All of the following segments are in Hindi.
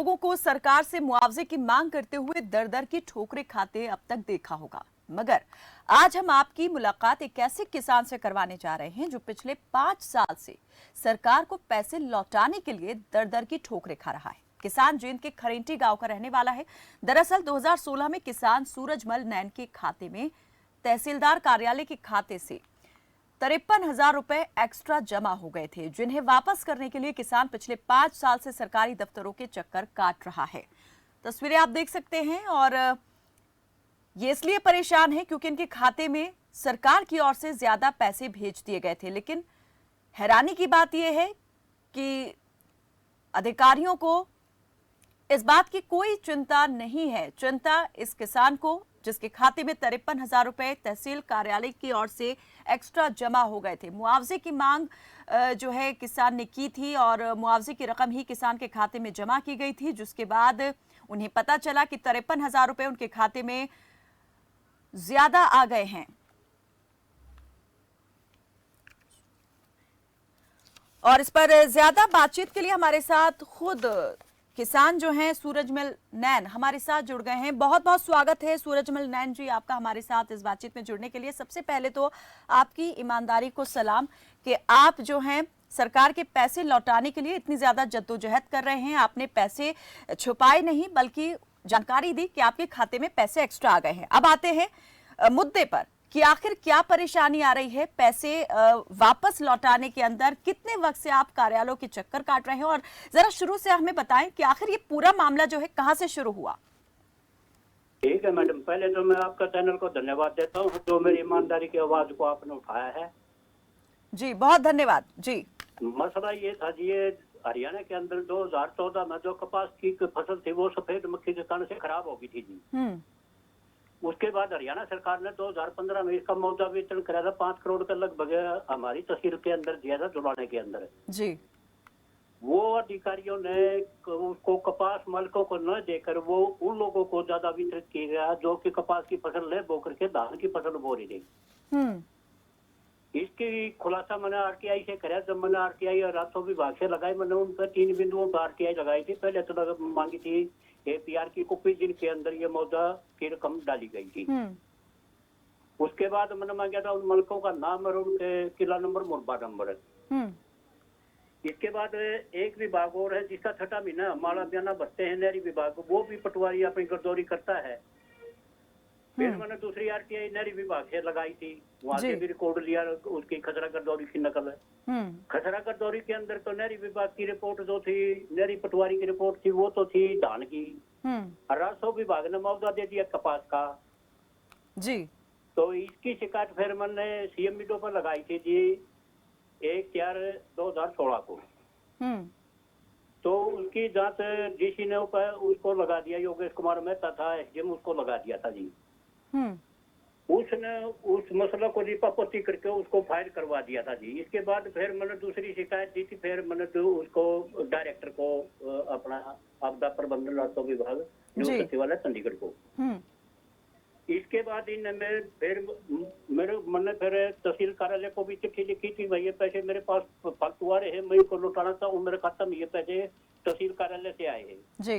लोगों को सरकार से मुआवजे की मांग करते हुए दर दर की ठोकरें खाते अब तक देखा होगा, मगर आज हम आपकी मुलाकात एक ऐसे किसान से करवाने जा रहे हैं जो पिछले 5 साल से सरकार को पैसे लौटाने के लिए दर दर की ठोकरें खा रहा है। किसान जींद के खरेंटी गांव का रहने वाला है। दरअसल 2016 में किसान सूरजमल नैन के खाते में तहसीलदार कार्यालय के खाते से 53,000 रुपए एक्स्ट्रा जमा हो गए थे, जिन्हें वापस करने के लिए किसान पिछले 5 साल से सरकारी दफ्तरों के चक्कर काट रहा है। तस्वीरें आप देख सकते हैं और ये इसलिए परेशान है क्योंकि इनके खाते में सरकार की ओर से ज्यादा पैसे भेज दिए गए थे, लेकिन हैरानी की बात यह है कि अधिकारियों को इस बात की कोई चिंता नहीं है। चिंता इस किसान को जिसके खाते में 53,000 रुपए तहसील कार्यालय की ओर से एक्स्ट्रा जमा हो गए थे। मुआवजे की मांग जो है किसान ने की थी और मुआवजे की रकम ही किसान के खाते में जमा की गई थी, जिसके बाद उन्हें पता चला कि 53,000 रुपए उनके खाते में ज्यादा आ गए हैं। और इस पर ज्यादा बातचीत के लिए हमारे साथ खुद किसान जो हैं सूरजमल नैन हमारे साथ जुड़ गए हैं। बहुत बहुत स्वागत है सूरजमल नैन जी आपका हमारे साथ इस बातचीत में जुड़ने के लिए। सबसे पहले तो आपकी ईमानदारी को सलाम कि आप जो हैं सरकार के पैसे लौटाने के लिए इतनी ज्यादा जद्दोजहद कर रहे हैं। आपने पैसे छुपाए नहीं बल्कि जानकारी दी कि आपके खाते में पैसे एक्स्ट्रा आ गए हैं। अब आते हैं मुद्दे पर कि आखिर क्या परेशानी आ रही है पैसे वापस लौटाने के अंदर। कितने वक्त से आप कार्यालयों के चक्कर काट रहे हैं और जरा शुरू से हमें बताएं कि आखिर ये पूरा मामला जो है कहां से शुरू हुआ। ठीक है मैडम, पहले तो मैं आपका चैनल को धन्यवाद देता हूँ जो मेरी ईमानदारी की आवाज को आपने उठाया है। जी बहुत धन्यवाद जी। मसला ये था जी, ये हरियाणा के अंदर 2014 में जो कपास की फसल थी वो सफेद मक्खी के कारण से खराब हो गई थी जी। उसके बाद हरियाणा सरकार ने 2015 में इसका मुआवजा वितरण कराया था। 5 करोड़ का लगभग हमारी तहसील के अंदर दिया था जुड़ाने के अंदर जी। वो अधिकारियों ने उसको कपास मालिकों को न देकर वो उन लोगों को ज्यादा वितरित किया गया जो कि कपास की फसल ले बो करके धान की फसल बो रही थी। इसकी खुलासा मैंने आरटीआई से कराया। जब मैंने आरटीआई और राजस्व विभाग से लगाई, मैंने उन पर 3 बिंदुओं पर आरटीआई लगाई थी। पहले तो मांगी थी एपीआर की कॉपी जिनके अंदर ये मुआवजा की रकम डाली गई थी। उसके बाद मैंने मांगा था उन मालिकों का नाम और उनके किला नंबर मुरबा नंबर। इसके बाद एक विभाग और है जिसका 6ठा महीना माला बयाना भरते हैं नहरी विभाग, वो भी पटवारी अपनी गर्दौरी करता है। फिर मैंने दूसरी आरटीआई नहरी विभाग से लगाई थी, वहां से भी रिकॉर्ड लिया उसकी खसरा गर्दौरी की नकल है। खसरा गर्दौरी के अंदर तो नहरी विभाग की रिपोर्ट जो थी, नहरी पटवारी की रिपोर्ट थी, वो तो थी धान की। राजस्व विभाग ने मुआवजा दे दिया कपास का जी। तो इसकी शिकायत फिर मैंने सीएम मीडियो पर लगाई थी जी 1/4/2016 को। तो उसकी जांच डीसी ने उसको लगा दिया, योगेश कुमार मेहता था एसडीएम, उसको लगा दिया था जी। उसने उस मसला को लिपापोती करके उसको फाइल करवा दिया था जी। इसके बाद फिर मैंने दूसरी शिकायत दी थी, फिर मैंने तो उसको डायरेक्टर को अपना आपदा प्रबंधन राजस्व विभाग जो सचिवालय चंडीगढ़ को। इसके बाद इनमें फिर मैंने फिर तहसील कार्यालय को भी चिट्ठी लिखी थी, भाई ये पैसे मेरे पास फालतू आ रहे हैं, मैं इनको लौटाना चाहूँ, मेरे खाता में ये पैसे तहसील कार्यालय से आए हैं जी।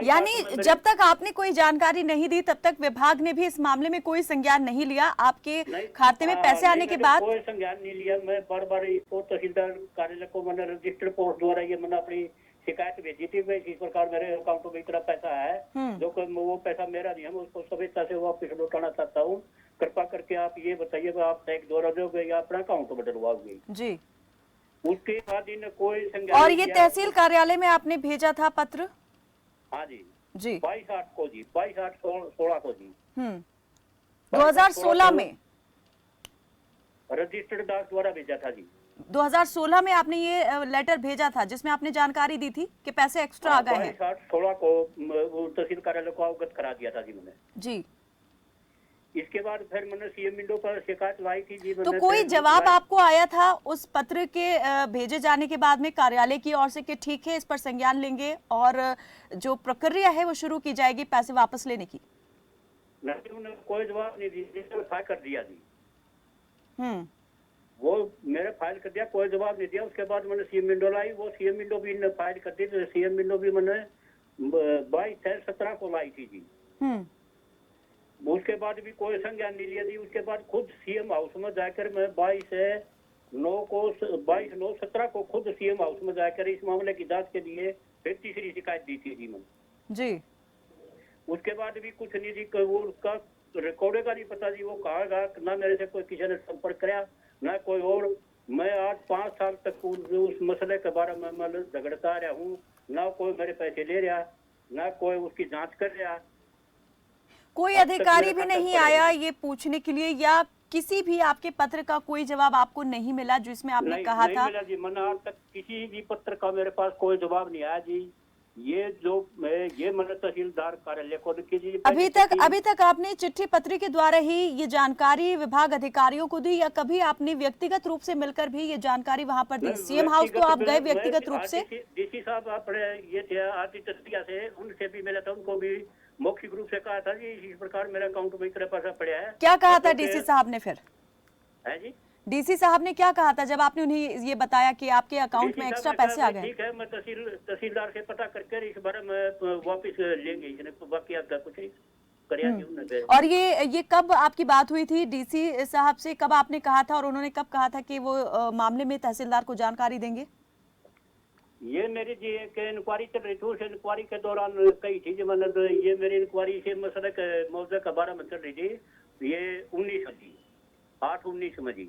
यानी जब तक आपने कोई जानकारी नहीं दी तब तक विभाग ने भी इस मामले में कोई संज्ञान नहीं लिया। आपके खाते में पैसे आने के बाद कोई संज्ञान नहीं लिया। मैं बार बार इसको तहसीलदार कार्यालय को मैंने रजिस्टर्ड पोस्ट द्वारा ये मैंने अपनी शिकायत भेजी थी, भाई इस प्रकार मेरे अकाउंट में इतना पैसा है जो कि वो पैसा मेरा नहीं है, मैं उसको सभ्यता से वापस लौटाना चाहता हूँ। कृपा करके आप ये बताइए आप चेक द्वारा दोगे या अपना अकाउंट में डलवाओगे जी। उसके बाद इन्हें कोई संज्ञान। और ये तहसील कार्यालय में आपने भेजा था पत्र? हाँ जी जी 22/8 को जी, 22/8/16 को जी। 2016 में रजिस्टर्ड डाक द्वारा भेजा था जी। 2016 में आपने ये लेटर भेजा था जिसमें आपने जानकारी दी थी कि पैसे एक्स्ट्रा आ गए हैं। 22/8/16 को तहसील कार्यालय को अवगत करा दिया था जी मैंने जी। इसके बाद फिर मैंने सीएम विंडो पर शिकायत लाई थी जी। तो कोई जवाब आपको आया था उस पत्र के भेजे जाने के बाद में कार्यालय की ओर से कि ठीक है इस पर संज्ञान लेंगे और जो प्रक्रिया है वो शुरू की जाएगी पैसे वापस लेने की? नहीं, उन्होंने कोई जवाब नहीं दिया, फाइल कर दिया जी। वो मेरे फाइल कर दिया, कोई जवाब नहीं दिया। उसके बाद मैंने सीएम विंडो लाई, वो सीएम विंडो भी फाइल कर दी। तो सीएम विंडो भी मैंने 22 है 17 को लाई थी जी। उसके बाद भी कोई संज्ञान नहीं लिया जी। उसके बाद खुद सीएम हाउस में जाकर मैं 22/9 को खुद सीएम हाउस में जाकर इस मामले की जांच के लिए फिर तीसरी शिकायत दी थी जी मैंने जी। उसके बाद भी कुछ नहीं जी। वो उसका रिकॉर्ड का नहीं पता जी। वो कहा ना मेरे से कोई किसी ने संपर्क कराया ना कोई और। मैं आज 5 साल तक उस मसले के बारे में मैं झगड़ता रहा हूँ। ना कोई मेरे पैसे ले रहा ना कोई उसकी जांच कर रहा। कोई अधिकारी भी नहीं आया ये पूछने के लिए, या किसी भी आपके पत्र का कोई जवाब आपको नहीं मिला जिसमें आपने कहा नहीं था? मिला जी। मैंने आज तक किसी भी पत्र का मेरे पास कोई जवाब नहीं आया जी। ये मैंने तहसीलदार कार्यालय को लिखी जी। अभी तक आपने चिट्ठी पत्री के द्वारा ही ये जानकारी विभाग अधिकारियों को दी, या कभी आपने व्यक्तिगत रूप से मिलकर भी ये जानकारी वहां पर दी? सीएम हाउस तो आप गए व्यक्तिगत रूप से? डीसी साहब अपने ये थे आदित्य से, उनसे भी मिला था। उनको भी मौखिक रूप से कहा था जी इस प्रकार मेरा अकाउंट में इतना पैसा पड़ा है। क्या कहा था डीसी साहब ने फिर? है जी, डीसी साहब ने क्या कहा था जब आपने उन्हें ये बताया कि आपके अकाउंट में एक्स्ट्रा पैसे आ गए? ठीक है, मैं तहसीलदार से पता करके इस बारे में वापस लेंगे इसने। बाकी आपका कुछ और ये कब आपकी बात हुई थी डीसी साहब से? कब आपने कहा था और उन्होंने कब कहा था कि वो मामले में तहसीलदार को जानकारी देंगे? ये मेरी जी एक इंक्वायरी चल रही थी। उस इंक्वायरी के दौरान कही थी जो मैंने ये मेरी इंक्वायरी से मसले के मौजूद के बारे में चल रही थी। ये 8/19 में जी।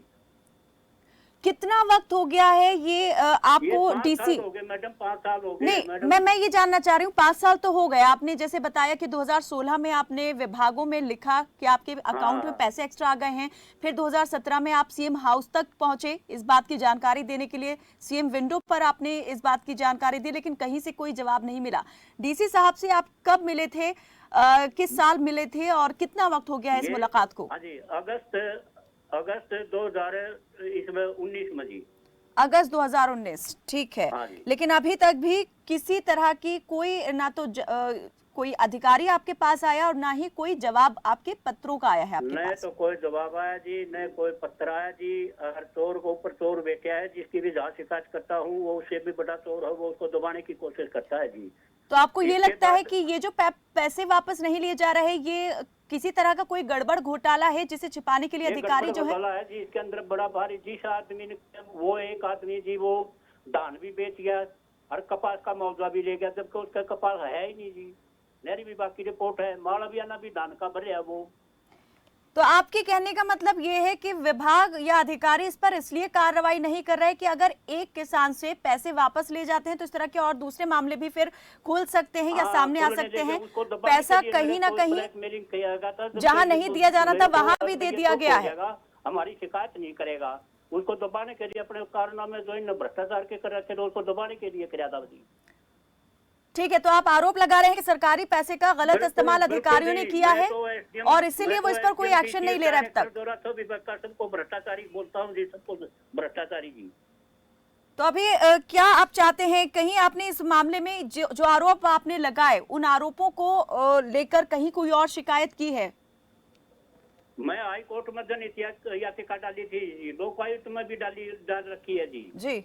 कितना वक्त हो गया है ये आपको डीसी? हो गए मैडम, 5 साल हो गए। नहीं, मैं ये जानना चाह रही हूँ, 5 साल तो हो गए। आपने जैसे बताया कि 2016 में आपने विभागों में लिखा कि आपके अकाउंट में पैसे एक्स्ट्रा आ गए हैं। फिर 2017 में आप सीएम हाउस तक पहुंचे इस बात की जानकारी देने के लिए। सीएम विंडो पर आपने इस बात की जानकारी दी, लेकिन कहीं से कोई जवाब नहीं मिला। डीसी साहब से आप कब मिले थे, किस साल मिले थे और कितना वक्त हो गया है इस मुलाकात को? अगस्त 2019 में जी। अगस्त 2019, ठीक है। लेकिन अभी तक भी किसी तरह की कोई ना तो कोई अधिकारी आपके पास आया और ना ही कोई जवाब आपके पत्रों का आया है आपके पास? तो कोई जवाब आया जी, न कोई पत्र आया जी। हर चोर को ऊपर चोर बैठा है। जिसकी भी जहाँ शिकायत करता हूँ वो उससे भी बड़ा चोर है, वो उसको दबाने की कोशिश करता है जी। तो आपको ये लगता है कि ये जो पैसे वापस नहीं लिए जा रहे, ये किसी तरह का कोई गड़बड़ घोटाला है जिसे छिपाने के लिए अधिकारी जो है जी इसके अंदर बड़ा भारी। जिस आदमी ने वो एक आदमी जी वो धान भी बेच गया और कपास का मुआवजा भी ले गया, जबकि उसका कपास है ही नहीं जी। नहरी विभाग की रिपोर्ट है, मालविया भी धान का भरे है वो। तो आपके कहने का मतलब ये है कि विभाग या अधिकारी इस पर इसलिए कार्रवाई नहीं कर रहे कि अगर एक किसान से पैसे वापस ले जाते हैं तो इस तरह के और दूसरे मामले भी फिर खुल सकते हैं या सामने आ सकते हैं। पैसा कहीं ना कहीं जहां नहीं दिया जाना था वहां भी दे दिया गया है। हमारी शिकायत नहीं करेगा, उसको दबाने के लिए अपने कारनामे जो इन भ्रष्टाचार के कर रखे थे उसको दबाने के लिए किया था। ठीक है, तो आप आरोप लगा रहे हैं कि सरकारी पैसे का गलत इस्तेमाल अधिकारियों ने किया है और इसीलिए वो इस पर कोई एक्शन नहीं ले रहा है अब तक। सबको भ्रष्टाचारी बोलता हूँ जी, सबको भ्रष्टाचारी जी। तो अभी क्या आप चाहते हैं, कहीं आपने इस मामले में जो आरोप आपने लगाए उन आरोपों को लेकर कहीं कोई और शिकायत की है? मैं हाई कोर्ट में जनहित याचिका डाली थी, लोकायुक्त में भी डाल रखी है जी। जी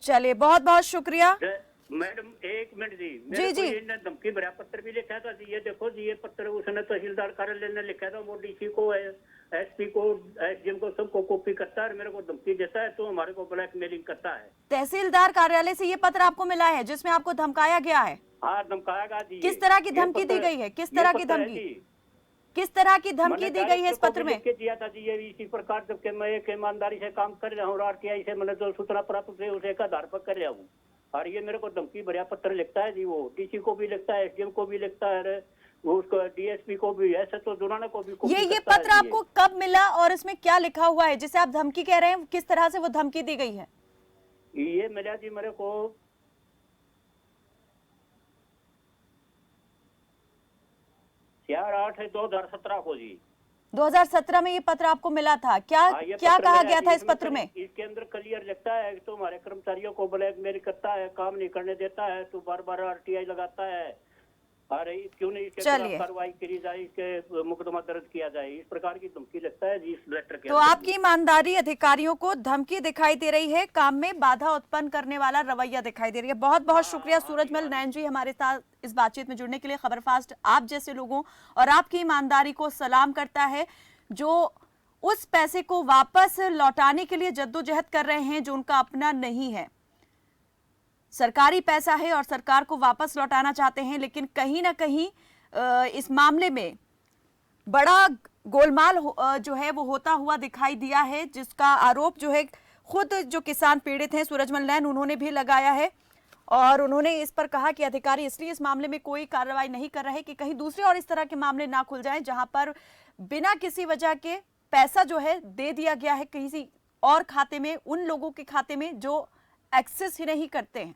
चलिए, बहुत बहुत शुक्रिया मैडम। एक मिनट जी, जी धमकी भरा पत्र भी लिखा था जी। ये देखो जी, ये पत्र उसने तहसीलदार कार्यालय ने लिखा था। वो डीसी को, एसपी को, एसडीएम को सबको कॉपी करता है, मेरे को धमकी देता है, तो हमारे को ब्लैकमेलिंग करता है। तहसीलदार कार्यालय से ये पत्र आपको मिला है जिसमें आपको धमकाया गया है? हाँ, धमकाया गया जी। किस तरह की धमकी दी गई है? किस तरह की धमकी दी गई है इस पत्र में? दिया था जी ये इसी प्रकार, जबकि मैं एक ईमानदारी से काम कर रहा हूँ, आरटीआई से मैंने जो सूचना प्राप्त हुई उसे का आधार पर कर रहा हूँ, और ये मेरे को धमकी भरा पत्र लिखता है जी। वो डीसी को भी लिखता है, एसडीएम को भी लिखता है, वो उसको डीएसपी को भी, ऐसे तो जुड़ाने को भी। ये पत्र आपको कब मिला और इसमें क्या लिखा हुआ है जिसे आप धमकी कह रहे हैं? किस तरह से वो धमकी दी गई है? ये मिला जी मेरे को 4/8/2017 को जी। 2017 में ये पत्र आपको मिला था? क्या कहा गया था इस पत्र में? इसके अंदर क्लियर लिखता है तो हमारे कर्मचारियों को ब्लैकमेल करता है, काम नहीं करने देता है, तो बार बार आरटीआई लगाता है, आ रही, क्यों नहीं इसके चलिए। खिलाफ कार्रवाई करी जाए, इसके मुकदमा दर्ज किया जाए, इस प्रकार की धमकी लगता है जी इस लेटर के तो अंदर। आपकी ईमानदारी अधिकारियों को धमकी दिखाई दे रही है, काम में बाधा उत्पन्न करने वाला रवैया दिखाई दे रही है। बहुत बहुत शुक्रिया सूरजमल नैन जी हमारे साथ इस बातचीत में जुड़ने के लिए। खबरफास्ट आप जैसे लोगों और आपकी ईमानदारी को सलाम करता है, जो उस पैसे को वापस लौटाने के लिए जद्दोजहद कर रहे हैं जो उनका अपना नहीं है। सरकारी पैसा है और सरकार को वापस लौटाना चाहते हैं, लेकिन कहीं ना कहीं इस मामले में बड़ा गोलमाल जो है वो होता हुआ दिखाई दिया है, जिसका आरोप जो है खुद जो किसान पीड़ित हैं सूरजमल नैन उन्होंने भी लगाया है। और उन्होंने इस पर कहा कि अधिकारी इसलिए इस मामले में कोई कार्रवाई नहीं कर रहे कि कहीं दूसरे और इस तरह के मामले ना खुल जाएं, जहां पर बिना किसी वजह के पैसा जो है दे दिया गया है किसी और खाते में, उन लोगों के खाते में जो एक्सेस ही नहीं करते हैं।